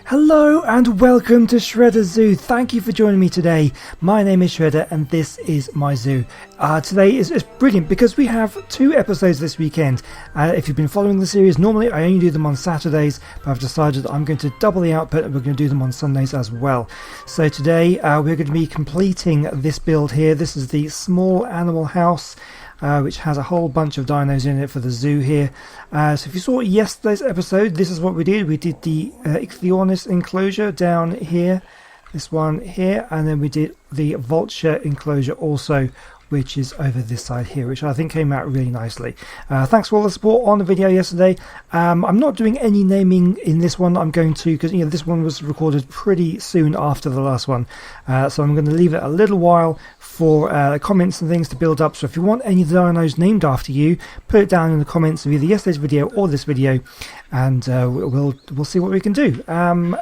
Hello and welcome to Shredder Zoo. Thank you for joining me today. My name is Shredder and this is my zoo. Today is brilliant because we have 2 episodes this weekend. If you've been following the series, normally I only do them on Saturdays, but I've decided that I'm going to double the output and we're going to do them on Sundays as well. So today we're going to be completing this build here. This is the small animal house. Which has a whole bunch of dinos in it for the zoo here. So if you saw yesterday's episode, this is what we did. We did the Icthyornis enclosure down here, this one here, and then we did the Vulture enclosure also, which is over this side here, which I think came out really nicely. Thanks for all the support on the video yesterday. I'm not doing any naming in this one. I'm going to, because this one was recorded pretty soon after the last one, so I'm going to leave it a little while for comments and things to build up. So if you want any of the dinos named after you, put it down in the comments of either yesterday's video or this video, and we'll see what we can do.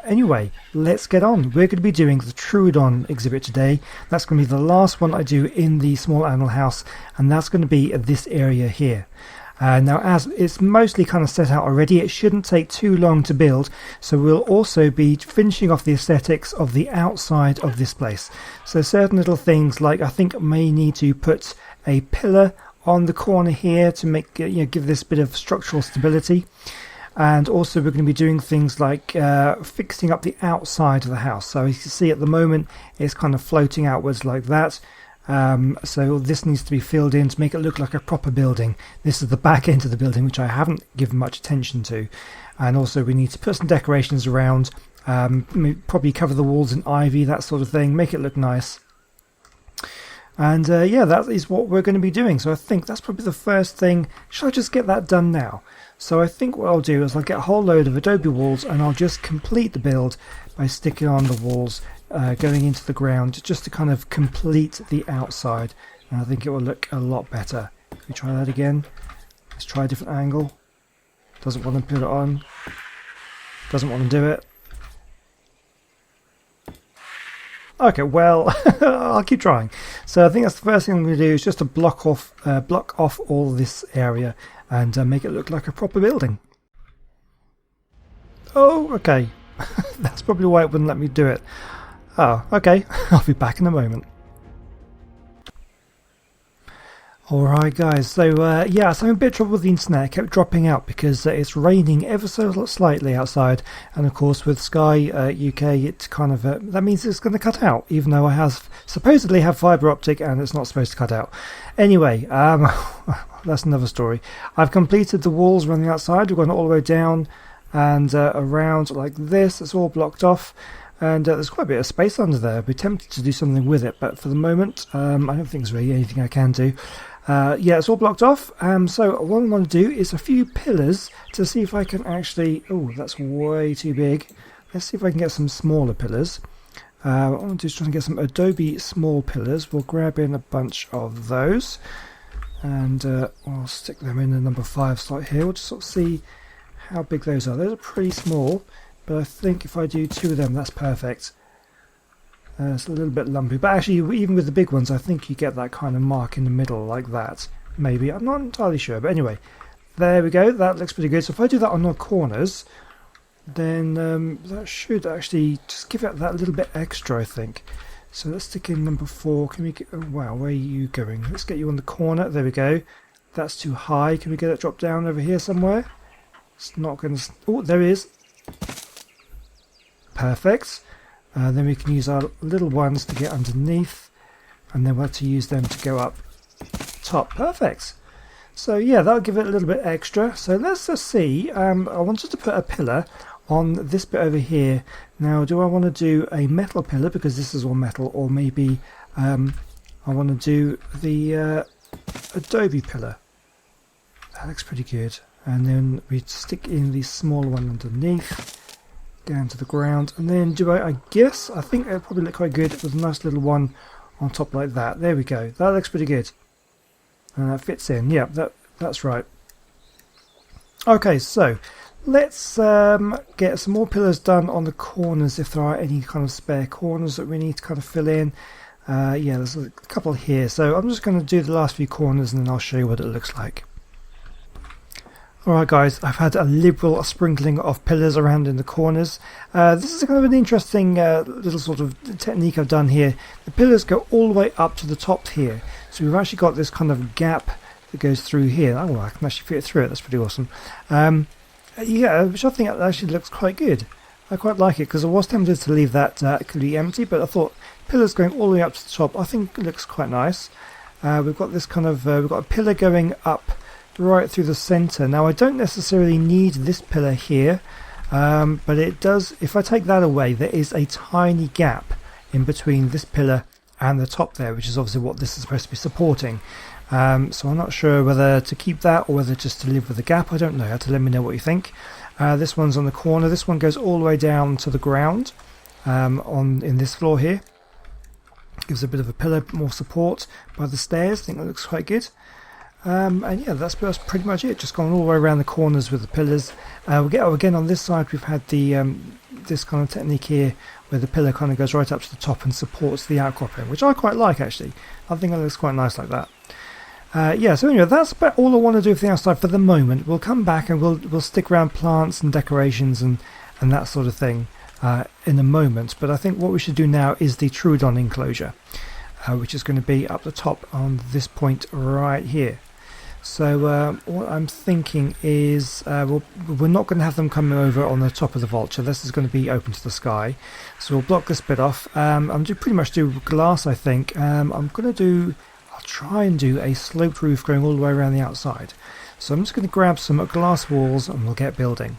Anyway, let's get on. We're going to be doing the Troodon exhibit today. That's going to be the last one I do in the small animal house, and that's going to be this area here. Now, as it's mostly kind of set out already, it shouldn't take too long to build, so we'll also be finishing off the aesthetics of the outside of this place. So certain little things, like I think may need to put a pillar on the corner here to make give this bit of structural stability. And also we're going to be doing things like fixing up the outside of the house. So as you can see at the moment, it's kind of floating outwards like that. So this needs to be filled in to make it look like a proper building. This is the back end of the building, which I haven't given much attention to. And also we need to put some decorations around, probably cover the walls in ivy, that sort of thing, make it look nice. And yeah, that is what we're going to be doing. So I think that's probably the first thing. Shall I just get that done now? So I think what I'll do is I'll get a whole load of adobe walls and I'll just complete the build by sticking on the walls going into the ground, just to kind of complete the outside, and I think it will look a lot better. Can we try that again? Let's try a different angle. Doesn't want to put it on, doesn't want to do it. Okay, well, I'll keep trying. So I think that's the first thing I'm going to do, is just to block off all this area and make it look like a proper building. Oh, okay. That's probably why it wouldn't let me do it. Oh, okay. I'll be back in a moment. Alright guys, so yeah, so I'm in a bit of trouble with the internet. It kept dropping out because it's raining ever so slightly outside, and of course with Sky UK it kind of that means it's going to cut out, even though I supposedly have fibre optic and it's not supposed to cut out. Anyway, that's another story. I've completed the walls around the outside. We've gone all the way down and around like this. It's all blocked off. And there's quite a bit of space under there. I'd be tempted to do something with it, but for the moment, I don't think there's really anything I can do. Yeah, it's all blocked off. So what I want to do is a few pillars to see if I can actually... Oh, that's way too big. Let's see if I can get some smaller pillars. What I want to do is try and get some adobe small pillars. We'll grab in a bunch of those. And I'll stick them in the number 5 slot here. We'll just sort of see how big those are. Those are pretty small. But I think if I do 2 of them, that's perfect. It's a little bit lumpy, but actually even with the big ones I think you get that kind of mark in the middle like that. Maybe, I'm not entirely sure, but anyway, there we go. That looks pretty good. So if I do that on the corners, then that should actually just give it that little bit extra, I think. So let's stick in number 4. Can we get... Oh, wow, where are you going? Let's get you on the corner. There we go. That's too high. Can we get it dropped down over here somewhere? It's not going to... Oh, there it is. Perfect. Then we can use our little ones to get underneath, and then we'll have to use them to go up top. Perfect. So yeah, that'll give it a little bit extra. So let's just see. I wanted to put a pillar on this bit over here. Now, do I want to do a metal pillar because this is all metal, or maybe I want to do the adobe pillar? That looks pretty good. And then we stick in the smaller one underneath. Down to the ground, and then I think it'll probably look quite good with a nice little one on top like that. There we go. That looks pretty good, and that fits in. Yeah, that's right. Okay, so let's get some more pillars done on the corners if there are any kind of spare corners that we need to kind of fill in. Yeah, there's a couple here, so I'm just going to do the last few corners and then I'll show you what it looks like. Alright guys, I've had a liberal sprinkling of pillars around in the corners. This is kind of an interesting little sort of technique I've done here. The pillars go all the way up to the top here. So we've actually got this kind of gap that goes through here. Oh, I can actually fit through it, that's pretty awesome. Yeah, which I think actually looks quite good. I quite like it because I was tempted to leave that completely empty, but I thought pillars going all the way up to the top, I think it looks quite nice. We've got this kind of, we've got a pillar going up right through the center. Now I don't necessarily need this pillar here, but it does, if I take that away, there is a tiny gap in between this pillar and the top there, which is obviously what this is supposed to be supporting. So I'm not sure whether to keep that or whether just to live with the gap. I don't know. You have to let me know what you think. This one's on the corner. This one goes all the way down to the ground in this floor here. Gives a bit of a pillar, more support by the stairs. I think that looks quite good. And yeah, that's pretty much it. Just going all the way around the corners with the pillars. Again on this side we've had the this kind of technique here where the pillar kind of goes right up to the top and supports the outcropping, which I quite like actually. I think it looks quite nice like that. Yeah, so anyway, that's about all I want to do for the outside for the moment. We'll come back and we'll stick around plants and decorations and that sort of thing in a moment. But I think what we should do now is the Troodon Enclosure, which is going to be up the top on this point right here. So what I'm thinking is we're not going to have them coming over on the top of the Vulture. This is going to be open to the sky. So we'll block this bit off. I'm pretty much do glass, I think. I'll try and do a sloped roof going all the way around the outside. So I'm just going to grab some glass walls and we'll get building.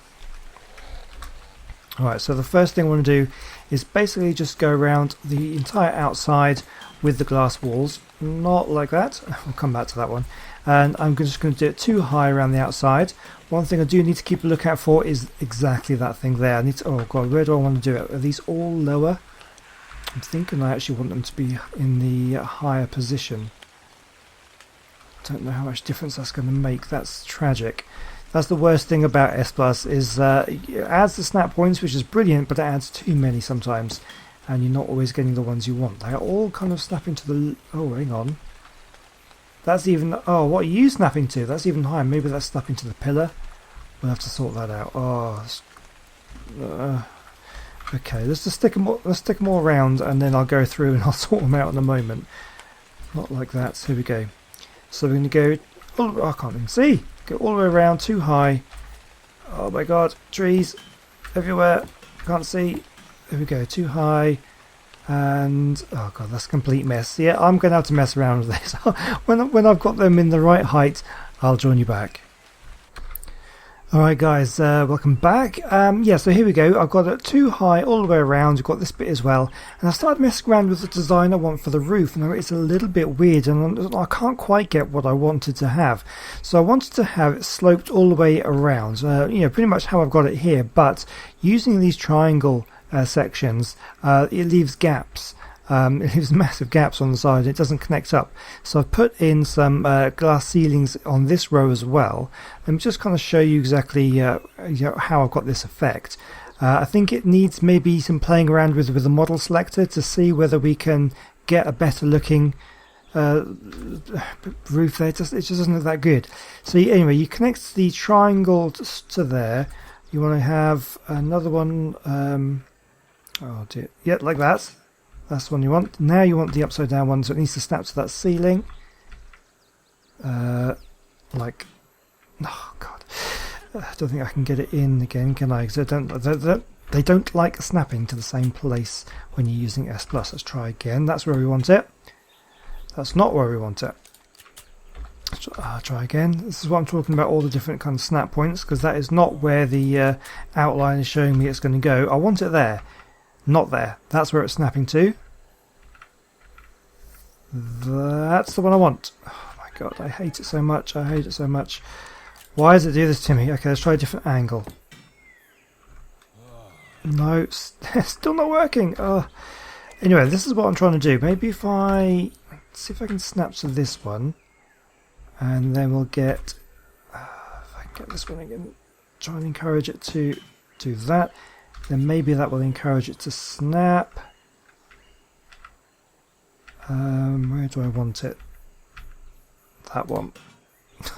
Alright, so the first thing I want to do is basically just go around the entire outside with the glass walls. Not like that. I'll come back to that one. And I'm just going to do it too high around the outside. One thing I do need to keep a lookout for is exactly that thing there. I need to, oh god, where do I want to do it? Are these all lower? I'm thinking I actually want them to be in the higher position. Don't know how much difference that's going to make. That's tragic. That's the worst thing about S Plus is it adds the snap points, which is brilliant, but it adds too many sometimes, and you're not always getting the ones you want. They are all kind of snapping to the... Oh, hang on. That's even... Oh, what are you snapping to? That's even higher. Maybe that's snapping to the pillar. We'll have to sort that out. Oh, okay. Let's just stick them all around, and then I'll go through and I'll sort them out in a moment. Not like that. So here we go. So we're going to go... Oh, I can't even see. Go all the way around, too high. Oh my god, trees everywhere. Can't see. There we go, too high. And oh god, that's a complete mess. Yeah, I'm going to have to mess around with this. when I've got them in the right height, I'll join you back. Alright guys, welcome back. Yeah, so here we go. I've got it too high all the way around. We've got this bit as well. And I started messing around with the design I want for the roof. And it's a little bit weird and I can't quite get what I wanted to have. So I wanted to have it sloped all the way around. You know, pretty much how I've got it here. But using these triangle sections, it leaves gaps. It leaves massive gaps on the side. It doesn't connect up. So I've put in some glass ceilings on this row as well. Let me just kind of show you exactly you know, how I've got this effect. I think it needs maybe some playing around with the model selector to see whether we can get a better looking roof there. It just doesn't look that good. So anyway, you connect the triangle to there. You want to have another one. Oh dear. Yeah, like that. That's the one you want. Now you want the upside down one, so it needs to snap to that ceiling. Like, oh god, I don't think I can get it in again, can I? Because they don't like snapping to the same place when you're using S Plus. Let's try again. That's where we want it. That's not where we want it. Try again. This is what I'm talking about, all the different kind of snap points, because that is not where the outline is showing me it's going to go. I want it there. Not there. That's where it's snapping to. That's the one I want. Oh my god, I hate it so much. I hate it so much. Why does it do this to me? Okay, let's try a different angle. No, it's still not working. Oh. Anyway, this is what I'm trying to do. Maybe if I... see if I can snap to this one. And then we'll get... if I can get this one again. Try and encourage it to do that. Then maybe that will encourage it to snap. Where do I want it? That one.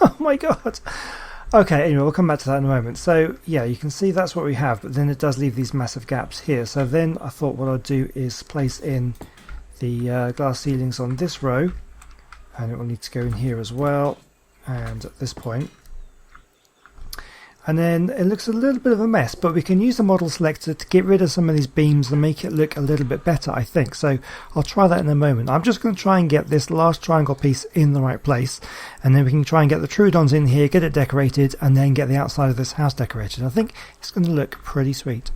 Oh my god! Okay, anyway, we'll come back to that in a moment. So yeah, you can see that's what we have, but then it does leave these massive gaps here. So then I thought what I'd do is place in the glass ceilings on this row, and it will need to go in here as well, and at this point. And then it looks a little bit of a mess, but we can use the model selector to get rid of some of these beams and make it look a little bit better, I think. So I'll try that in a moment. I'm just going to try and get this last triangle piece in the right place, and then we can try and get the Troodons in here, get it decorated, and then get the outside of this house decorated. I think it's going to look pretty sweet.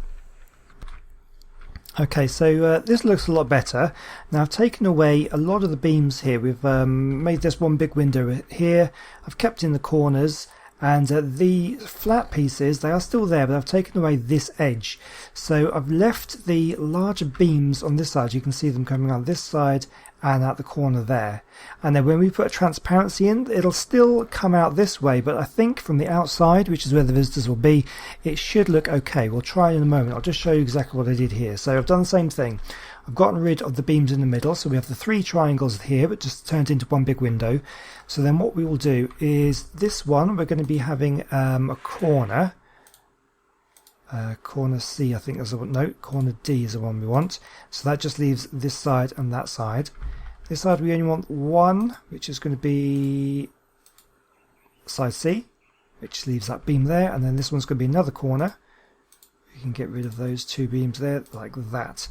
Okay, so this looks a lot better. Now I've taken away a lot of the beams here. We've made this one big window here. I've kept in the corners. And the flat pieces, they are still there, but I've taken away this edge. So I've left the larger beams on this side. You can see them coming on this side and at the corner there. And then when we put a transparency in, it'll still come out this way, but I think from the outside, which is where the visitors will be, it should look okay. We'll try in a moment. I'll just show you exactly what I did here. So I've done the same thing. I've gotten rid of the beams in the middle, so we have the three triangles here, but just turned into one big window. So then what we will do is this one, we're going to be having a corner. Corner C, I think is the one. No, corner D is the one we want. So that just leaves this side and that side. This side we only want one, which is going to be side C, which leaves that beam there. And then this one's going to be another corner. You can get rid of those two beams there, like that.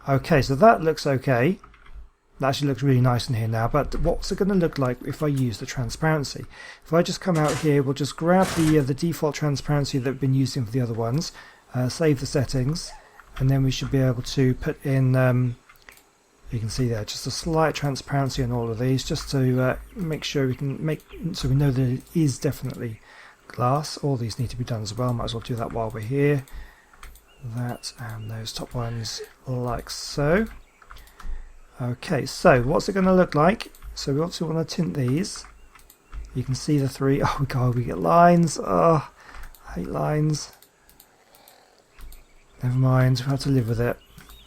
Okay, so that looks okay. That actually looks really nice in here now, but what's it going to look like if I use the transparency? If I just come out here, we'll just grab the default transparency that we've been using for the other ones, save the settings, and then we should be able to put in, you can see there, just a slight transparency on all of these, just to make sure we can so we know that it is definitely glass. All these need to be done as well, might as well do that while we're here. That and those top ones like so. Okay, so what's it going to look like? So we obviously want to tint these. You can see the three. Oh god, we get lines. Oh, I hate lines. Never mind, we'll have to live with it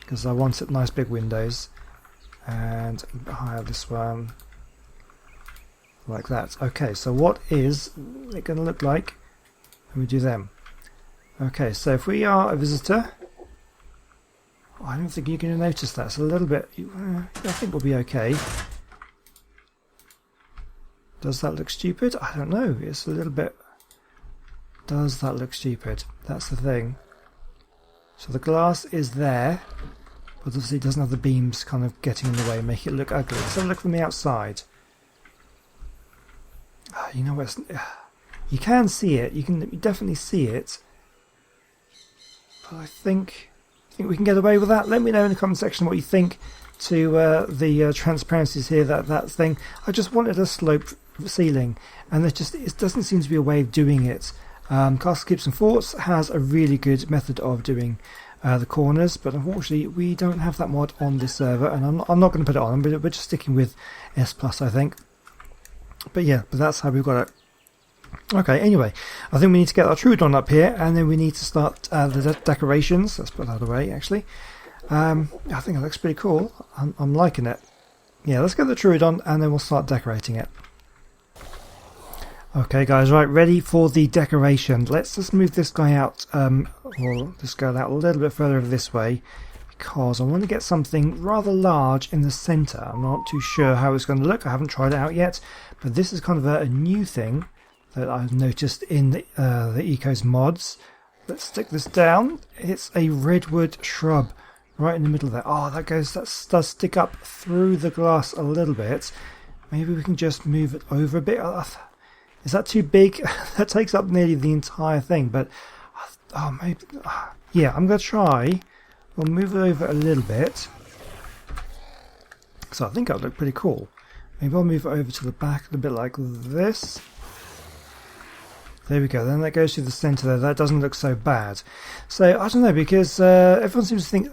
because I wanted nice big windows. And higher this one like that. Okay, so what is it going to look like when we do them? Okay, so if we are a visitor, I don't think you're going to notice that. It's a little bit, I think we'll be okay. Does that look stupid? I don't know. It's a little bit, does that look stupid? That's the thing. So the glass is there, but obviously it doesn't have the beams kind of getting in the way and make it look ugly. Let's have a look from the outside. You know what? You can see it. You can definitely see it. But I think we can get away with that. Let me know in the comment section what you think to the transparencies here. That thing. I just wanted a sloped ceiling, and it doesn't seem to be a way of doing it. Castle Keeps and Forts has a really good method of doing the corners, but unfortunately we don't have that mod on this server, and I'm not going to put it on. We're just sticking with S+, I think. But yeah, but that's how we've got it. Okay, anyway, I think we need to get our Troodon up here, and then we need to start the decorations. Let's put that away, actually. I think it looks pretty cool. I'm liking it. Yeah, let's get the Troodon, and then we'll start decorating it. Okay, guys, right, ready for the decoration. Let's just move this guy out, or this girl out a little bit further over this way, because I want to get something rather large in the centre. I'm not too sure how it's going to look. I haven't tried it out yet, but this is kind of a new thing that I've noticed in the Ecos mods. Let's stick this down. It's a Redwood Shrub right in the middle there. Oh, that does stick up through the glass a little bit. Maybe we can just move it over a bit. Is that too big? That takes up nearly the entire thing, but oh, maybe. Yeah, I'm going to try. We'll move it over a little bit. So I think that'll look pretty cool. Maybe I'll move it over to the back a bit like this. There we go, then that goes through the centre there. That doesn't look so bad. So, I don't know, because everyone seems to think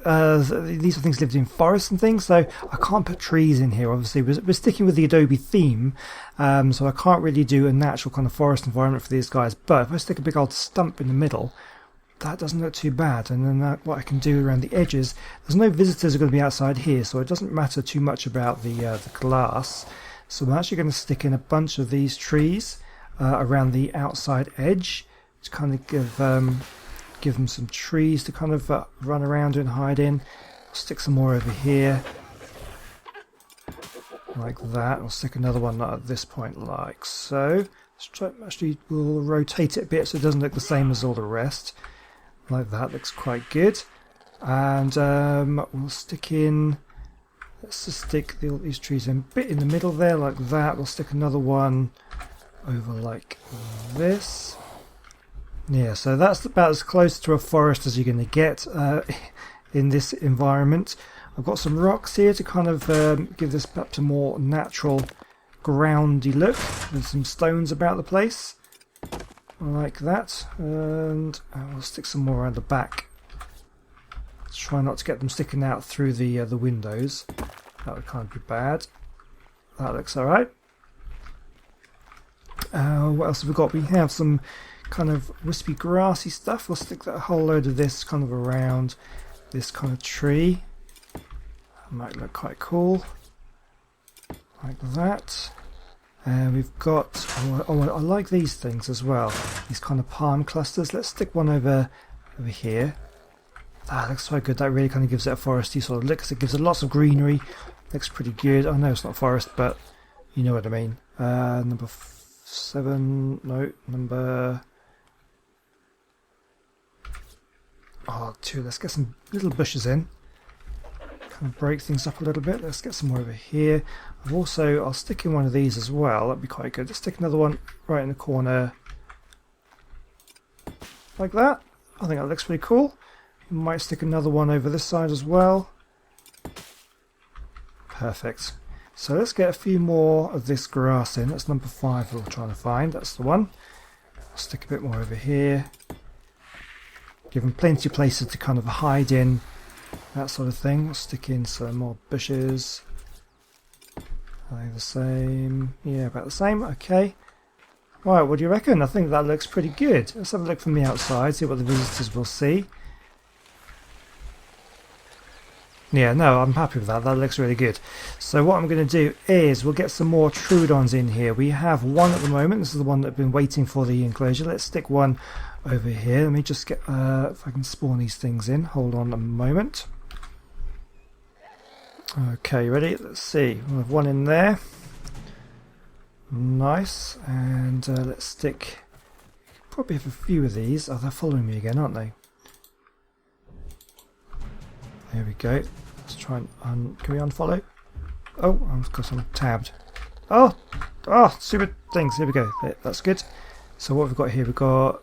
these are things lived in forests and things, so I can't put trees in here, obviously. We're sticking with the Adobe theme, so I can't really do a natural kind of forest environment for these guys. But if I stick a big old stump in the middle, that doesn't look too bad. And then what I can do around the edges, there's no visitors are going to be outside here, so it doesn't matter too much about the glass. So I'm actually going to stick in a bunch of these trees. around the outside edge to kind of give them some trees to kind of run around and hide in. I'll stick some more over here like that. I'll stick another one at this point like so. Actually, we'll rotate it a bit so it doesn't look the same as all the rest. Like that, looks quite good. And we'll stick in, let's just stick all these trees in a bit in the middle there like that. We'll stick another one over like this. Yeah, so that's about as close to a forest as you're going to get in this environment. I've got some rocks here to kind of give this perhaps a more natural groundy look, with some stones about the place like that, and I'll stick some more around the back. Let's try not to get them sticking out through the windows. That would kind of be bad. That looks alright. What else have we got? We have some kind of wispy grassy stuff. We'll stick that whole load of this kind of around this kind of tree. That might look quite cool. Like that. And we've got, I like these things as well, these kind of palm clusters. Let's stick one over here. That looks so good. That really kind of gives it a foresty sort of look, 'cause it gives it lots of greenery. Looks pretty good. I know it's not forest, but you know what I mean. Number 7, no, number 2. Let's get some little bushes in. Kind of break things up a little bit. Let's get some more over here. I'll stick in one of these as well. That'd be quite good. Let's stick another one right in the corner like that. I think that looks pretty cool. Might stick another one over this side as well. Perfect. So let's get a few more of this grass in. That's number 5 we're trying to find. That's the one. I'll stick a bit more over here. Give them plenty of places to kind of hide in. That sort of thing. We'll stick in some more bushes. Are they the same? Yeah, about the same. Okay. Right, what do you reckon? I think that looks pretty good. Let's have a look from the outside, see what the visitors will see. Yeah, no, I'm happy with that. That looks really good. So what I'm going to do is we'll get some more Troodons in here. We have one at the moment. This is the one that I've been waiting for the enclosure. Let's stick one over here. Let me just get, if I can spawn these things in. Hold on a moment. Okay, ready? Let's see. We'll have one in there. Nice. And let's stick, probably have a few of these. Oh, they're following me again, aren't they? There we go. Let's try and can we unfollow? Oh, because I'm tabbed. Oh, stupid things. Here we go. That's good. So what we've got here, we've got,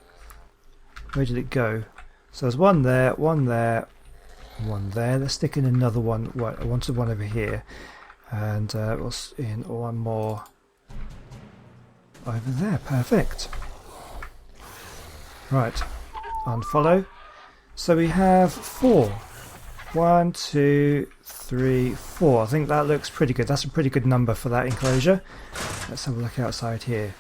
where did it go? So there's one there, one there, one there. Let's stick in another one. I wanted one over here, and we'll in one more over there. Perfect. Right, unfollow. So we have 4. 1, 2, 3, 4. I think that looks pretty good. That's a pretty good number for that enclosure. Let's have a look outside here.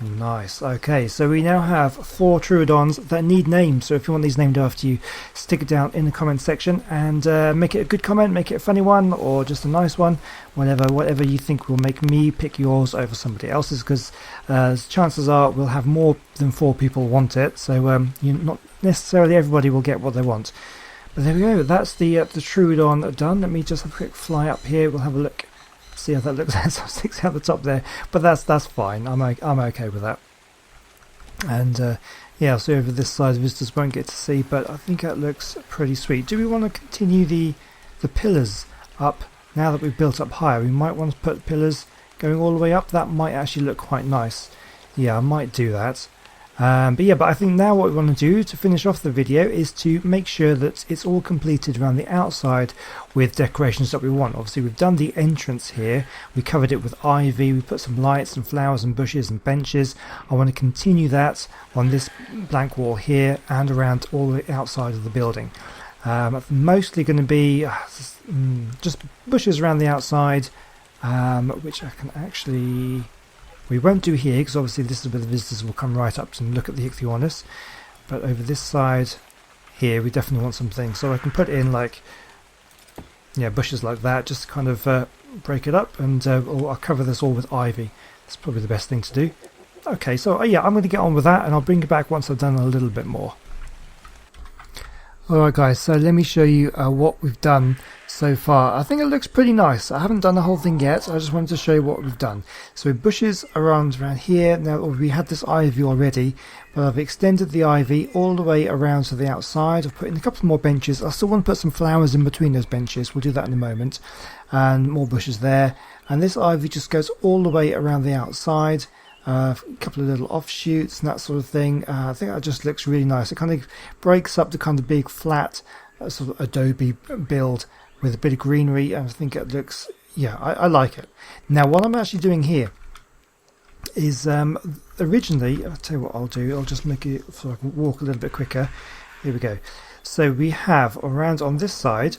Nice. Okay, so we now have 4 Troodons that need names. So if you want these named after you, stick it down in the comment section and make it a good comment, make it a funny one or just a nice one. Whatever you think will make me pick yours over somebody else's, because chances are we'll have more than 4 people want it. So not necessarily everybody will get what they want. But there we go, that's the Troodon done. Let me just have a quick fly up here, we'll have a look, see how that looks. So sticks out the top there, but that's fine, I'm okay with that. And yeah, so over this side the visitors won't get to see, but I think that looks pretty sweet. Do we want to continue the pillars up now that we've built up higher? We might want to put pillars going all the way up. That might actually look quite nice. Yeah, I might do that. But I think now what we want to do to finish off the video is to make sure that it's all completed around the outside with decorations that we want. Obviously we've done the entrance here, we covered it with ivy, we put some lights and flowers and bushes and benches. I want to continue that on this blank wall here and around all the outside of the building. Mostly going to be just bushes around the outside, which I can actually... We won't do here because obviously this is where the visitors will come right up and look at the Icthyornis. But over this side here we definitely want some things. So I can put in like, yeah, bushes like that, just to kind of break it up, and I'll cover this all with ivy. That's probably the best thing to do. Okay, so yeah, I'm going to get on with that, and I'll bring it back once I've done a little bit more. Alright guys, so let me show you what we've done so far. I think it looks pretty nice. I haven't done the whole thing yet, I just wanted to show you what we've done. So bushes around here. Now we had this ivy already, but I've extended the ivy all the way around to the outside. I've put in a couple more benches. I still want to put some flowers in between those benches. We'll do that in a moment. And more bushes there. And this ivy just goes all the way around the outside. A couple of little offshoots and that sort of thing. I think that just looks really nice. It kind of breaks up the kind of big flat sort of adobe build with a bit of greenery, and I think it looks, yeah, I like it. Now what I'm actually doing here is originally, I'll tell you what I'll do, I'll just make it so I can walk a little bit quicker. Here we go. So we have around on this side,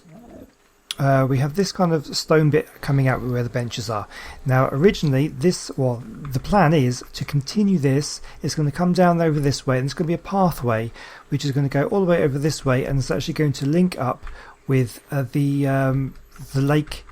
we have this kind of stone bit coming out where the benches are. Now originally the plan is to continue this. It's going to come down over this way, and it's going to be a pathway which is going to go all the way over this way, and it's actually going to link up with the lake,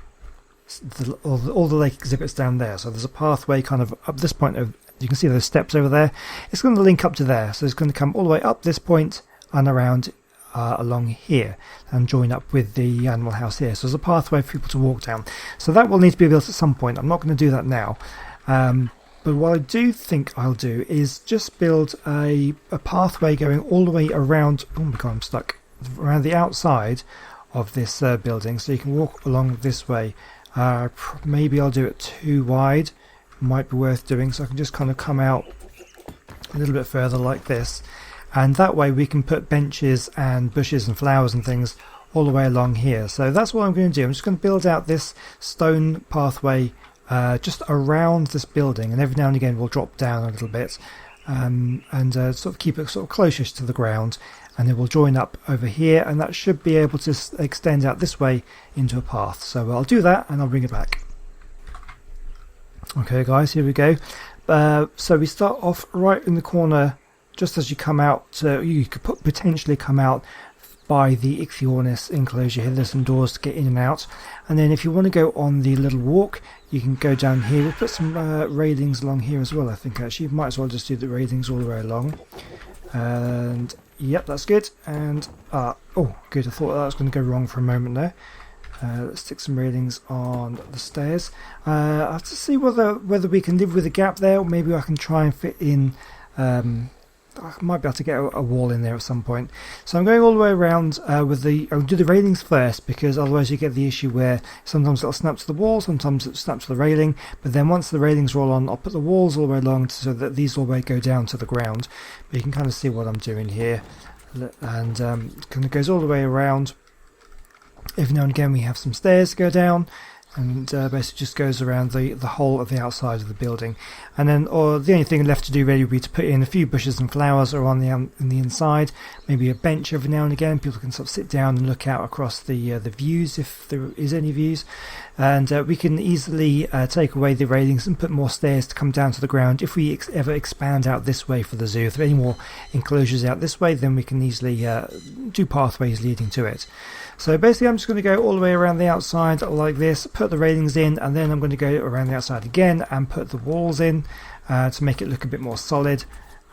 all the lake exhibits down there. So there's a pathway kind of up this point. You can see those steps over there. It's going to link up to there, so it's going to come all the way up this point and around along here and join up with the animal house here. So there's a pathway for people to walk down. So that will need to be built at some point. I'm not going to do that now. But what I do think I'll do is just build a pathway going all the way around. Oh my god, I'm stuck. Around the outside of this building, so you can walk along this way. Maybe I'll do it too wide. Might be worth doing, so I can just kind of come out a little bit further like this. And that way we can put benches and bushes and flowers and things all the way along here. So that's what I'm going to do. I'm just going to build out this stone pathway just around this building, and every now and again we'll drop down a little bit and sort of keep it sort of closest to the ground, and then we'll join up over here, and that should be able to extend out this way into a path. So I'll do that and I'll bring it back. Okay guys, here we go. So we start off right in the corner. Just as you come out, you could potentially come out by the Icthyornis enclosure here. There's some doors to get in and out. And then if you want to go on the little walk, you can go down here. We'll put some railings along here as well, I think actually. You might as well just do the railings all the way along. And yep, that's good. And oh good, I thought that was going to go wrong for a moment there. Let's stick some railings on the stairs. I have to see whether we can live with a gap there, or maybe I can try and fit in I might be able to get a wall in there at some point. So I'm going all the way around I'll do the railings first, because otherwise you get the issue where sometimes it'll snap to the wall, sometimes it'll snap to the railing, but then once the railings roll on, I'll put the walls all the way along so that these all the way go down to the ground. But you can kind of see what I'm doing here, and kind of goes all the way around. Every now and again we have some stairs to go down, and basically just goes around the whole of the outside of the building. And then the only thing left to do really would be to put in a few bushes and flowers around in the inside, maybe a bench every now and again. People can sort of sit down and look out across the views, if there is any views. And we can easily take away the railings and put more stairs to come down to the ground if we ever expand out this way for the zoo. If there are any more enclosures out this way, then we can easily do pathways leading to it. So basically I'm just going to go all the way around the outside like this, put the railings in, and then I'm going to go around the outside again and put the walls in to make it look a bit more solid.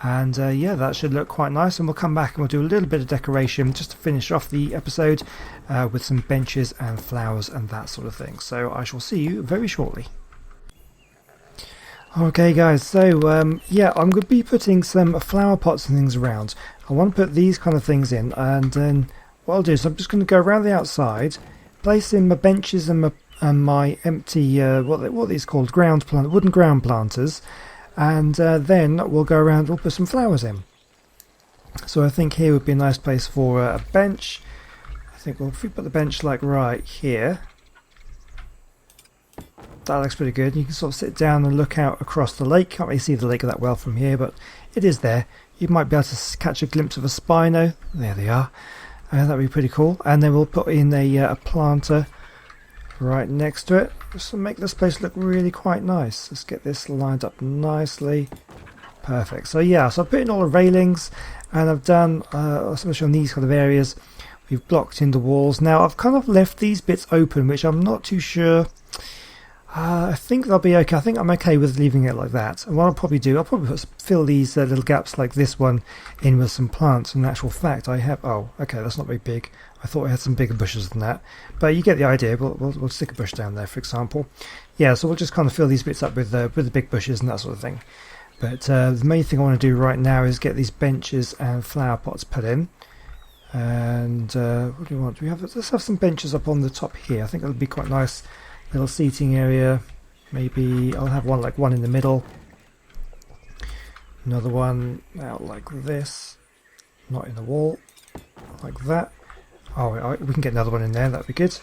And yeah, that should look quite nice, and we'll come back and we'll do a little bit of decoration just to finish off the episode with some benches and flowers and that sort of thing. So I shall see you very shortly. Okay guys, so yeah, I'm going to be putting some flower pots and things around. I want to put these kind of things in, and then what I'll do is I'm just going to go around the outside, place in my benches and my empty, what are these called, wooden ground planters, and then we'll go around, we'll put some flowers in. So I think here would be a nice place for a bench. I think if we put the bench like right here, that looks pretty good. You can sort of sit down and look out across the lake. Can't really see the lake that well from here, but it is there. You might be able to catch a glimpse of a Spino. There they are. That'd be pretty cool. And then we'll put in a planter right next to it, just to make this place look really quite nice. Let's get this lined up nicely. Perfect. So yeah, so I've put in all the railings, and I've done, especially on these kind of areas, we've blocked in the walls. Now I've kind of left these bits open, which I'm not too sure. I think they'll be okay. I think I'm okay with leaving it like that. And what I'll probably do, I'll probably fill these little gaps like this one in with some plants. In actual fact, I have... Oh, okay, that's not very big. I thought I had some bigger bushes than that. But you get the idea. We'll stick a bush down there, for example. Yeah, so we'll just kind of fill these bits up with the big bushes and that sort of thing. But the main thing I want to do right now is get these benches and flower pots put in. And what do we want? Let's have some benches up on the top here. I think that'll be quite nice. Little seating area. Maybe I'll have one in the middle. Another one out like this. Not in the wall. Like that. Oh, we can get another one in there. That'd be good.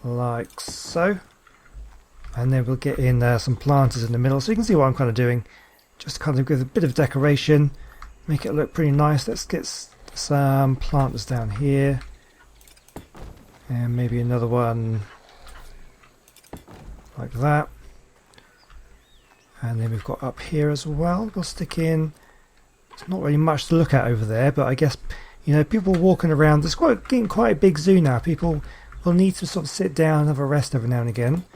Like so. And then we'll get in some planters in the middle. So you can see what I'm kind of doing. Just kind of give a bit of decoration. Make it look pretty nice. Let's get some planters down here. And maybe another one like that. And then we've got up here as well. We'll stick in. There's not really much to look at over there, but I guess, you know, people walking around. There's getting quite a big zoo now. People will need to sort of sit down and have a rest every now and again.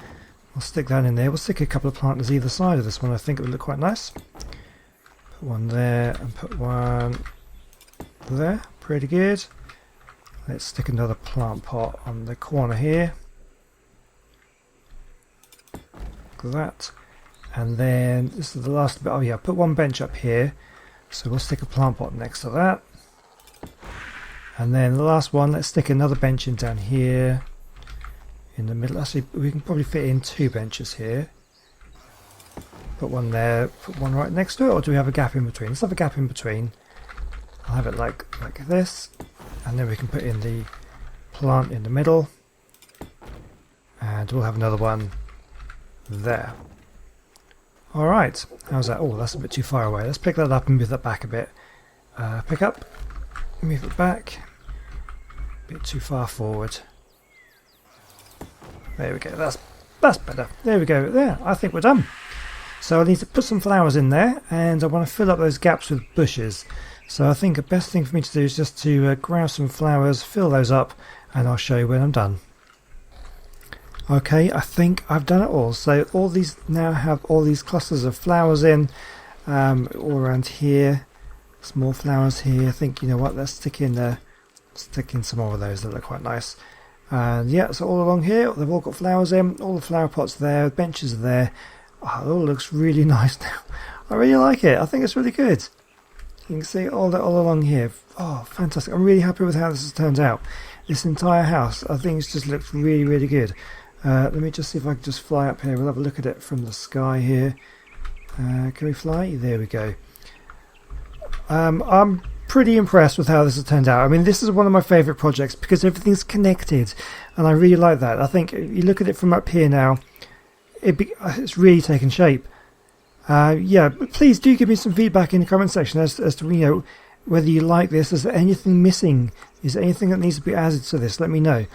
We'll stick that in there. We'll stick a couple of planters either side of this one. I think it would look quite nice. Put one there and put one there. Pretty good. Let's stick another plant pot on the corner here. Like that. And then this is the last bit. Oh yeah, put one bench up here. So we'll stick a plant pot next to that. And then the last one, let's stick another bench in down here. In the middle. Actually, we can probably fit in two benches here. Put one there, put one right next to it, or do we have a gap in between? Let's have a gap in between. I'll have it like this. And then we can put in the plant in the middle. And we'll have another one there. Alright, how's that? Oh, that's a bit too far away. Let's pick that up and move that back a bit. Pick up, move it back. A bit too far forward. There we go, that's better. There we go, there, I think we're done. So I need to put some flowers in there, and I want to fill up those gaps with bushes. So I think the best thing for me to do is just to grab some flowers, fill those up, and I'll show you when I'm done. Okay, I think I've done it all. So all these now have all these clusters of flowers in, all around here. Small flowers here. I think, you know what, let's stick in some more of those that look quite nice. And yeah, so all along here, they've all got flowers in, all the flower pots there, benches are there. Oh, it all looks really nice now. I really like it. I think it's really good. You can see all along here. Oh, fantastic. I'm really happy with how this has turned out. This entire house, I think it just looks really, really good. Let me just see if I can just fly up here. We'll have a look at it from the sky here. Can we fly? There we go. I'm pretty impressed with how this has turned out. I mean, this is one of my favourite projects because everything's connected, and I really like that. I think if you look at it from up here now, it's really taken shape. Yeah, please do give me some feedback in the comment section as to, you know, whether you like this. Is there anything missing? Is there anything that needs to be added to this? Let me know.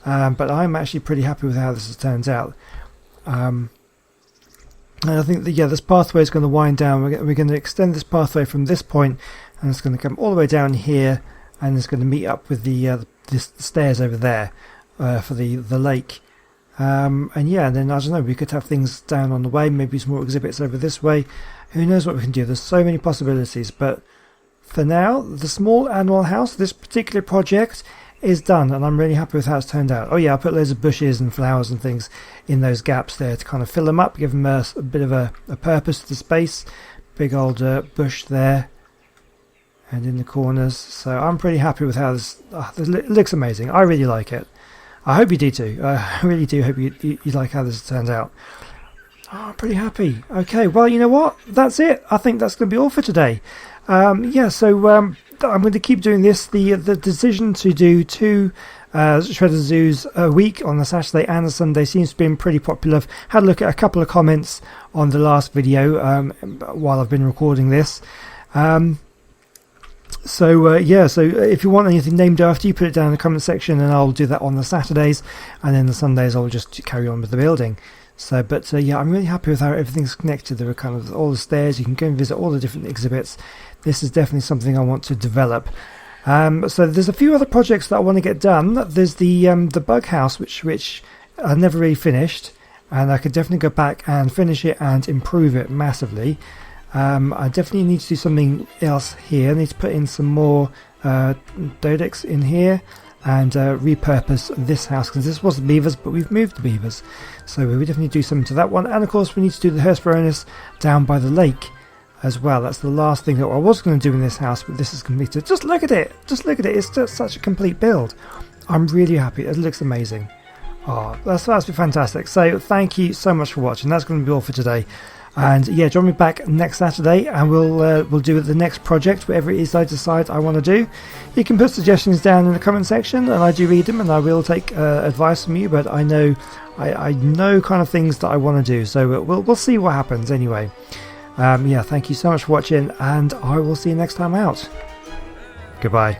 But I'm actually pretty happy with how this has turned out. And I think that, yeah, this pathway is going to wind down. We're going to extend this pathway from this point, and it's going to come all the way down here, and it's going to meet up with the stairs over there for the lake. And yeah, then I don't know, we could have things down on the way, maybe some more exhibits over this way. Who knows what we can do? There's so many possibilities, but for now, the small annual house, this particular project, is done, and I'm really happy with how it's turned out. Oh yeah, I put loads of bushes and flowers and things in those gaps there to kind of fill them up, give them a bit of a purpose to the space. Big old bush there, and in the corners. So I'm pretty happy with how this looks amazing. I really like it. I hope you do too. I really do hope you like how this turns out. Oh, I'm pretty happy. Okay, well, you know what? That's it. I think that's going to be all for today. Yeah, so I'm going to keep doing this. The decision to do two Shredder Zoos a week on the Saturday and the Sunday seems to be pretty popular. I've had a look at a couple of comments on the last video while I've been recording this. So if you want anything named after you, put it down in the comment section, and I'll do that on the Saturdays, and then the Sundays I'll just carry on with the building. So, but yeah, I'm really happy with how everything's connected. There are kind of all the stairs. You can go and visit all the different exhibits. This is definitely something I want to develop. So there's a few other projects that I want to get done. There's the bug house, which I never really finished, and I could definitely go back and finish it and improve it massively. I definitely need to do something else here. I need to put in some more dodecs in here and repurpose this house, because this was the beavers, but we've moved the beavers, so we definitely do something to that one. And of course we need to do the Hesperornis down by the lake as well. That's the last thing that I was going to do in this house, but this is completed. Just look at it, it's just such a complete build. I'm really happy. It looks amazing. Oh, that's been fantastic. So thank you so much for watching. That's going to be all for today. And yeah, join me back next Saturday, and we'll do the next project, whatever it is I decide I want to do. You can put suggestions down in the comment section, and I do read them, and I will take advice from you. But I know kind of things that I want to do, so we'll see what happens anyway. Yeah, thank you so much for watching, and I will see you next time out. Goodbye.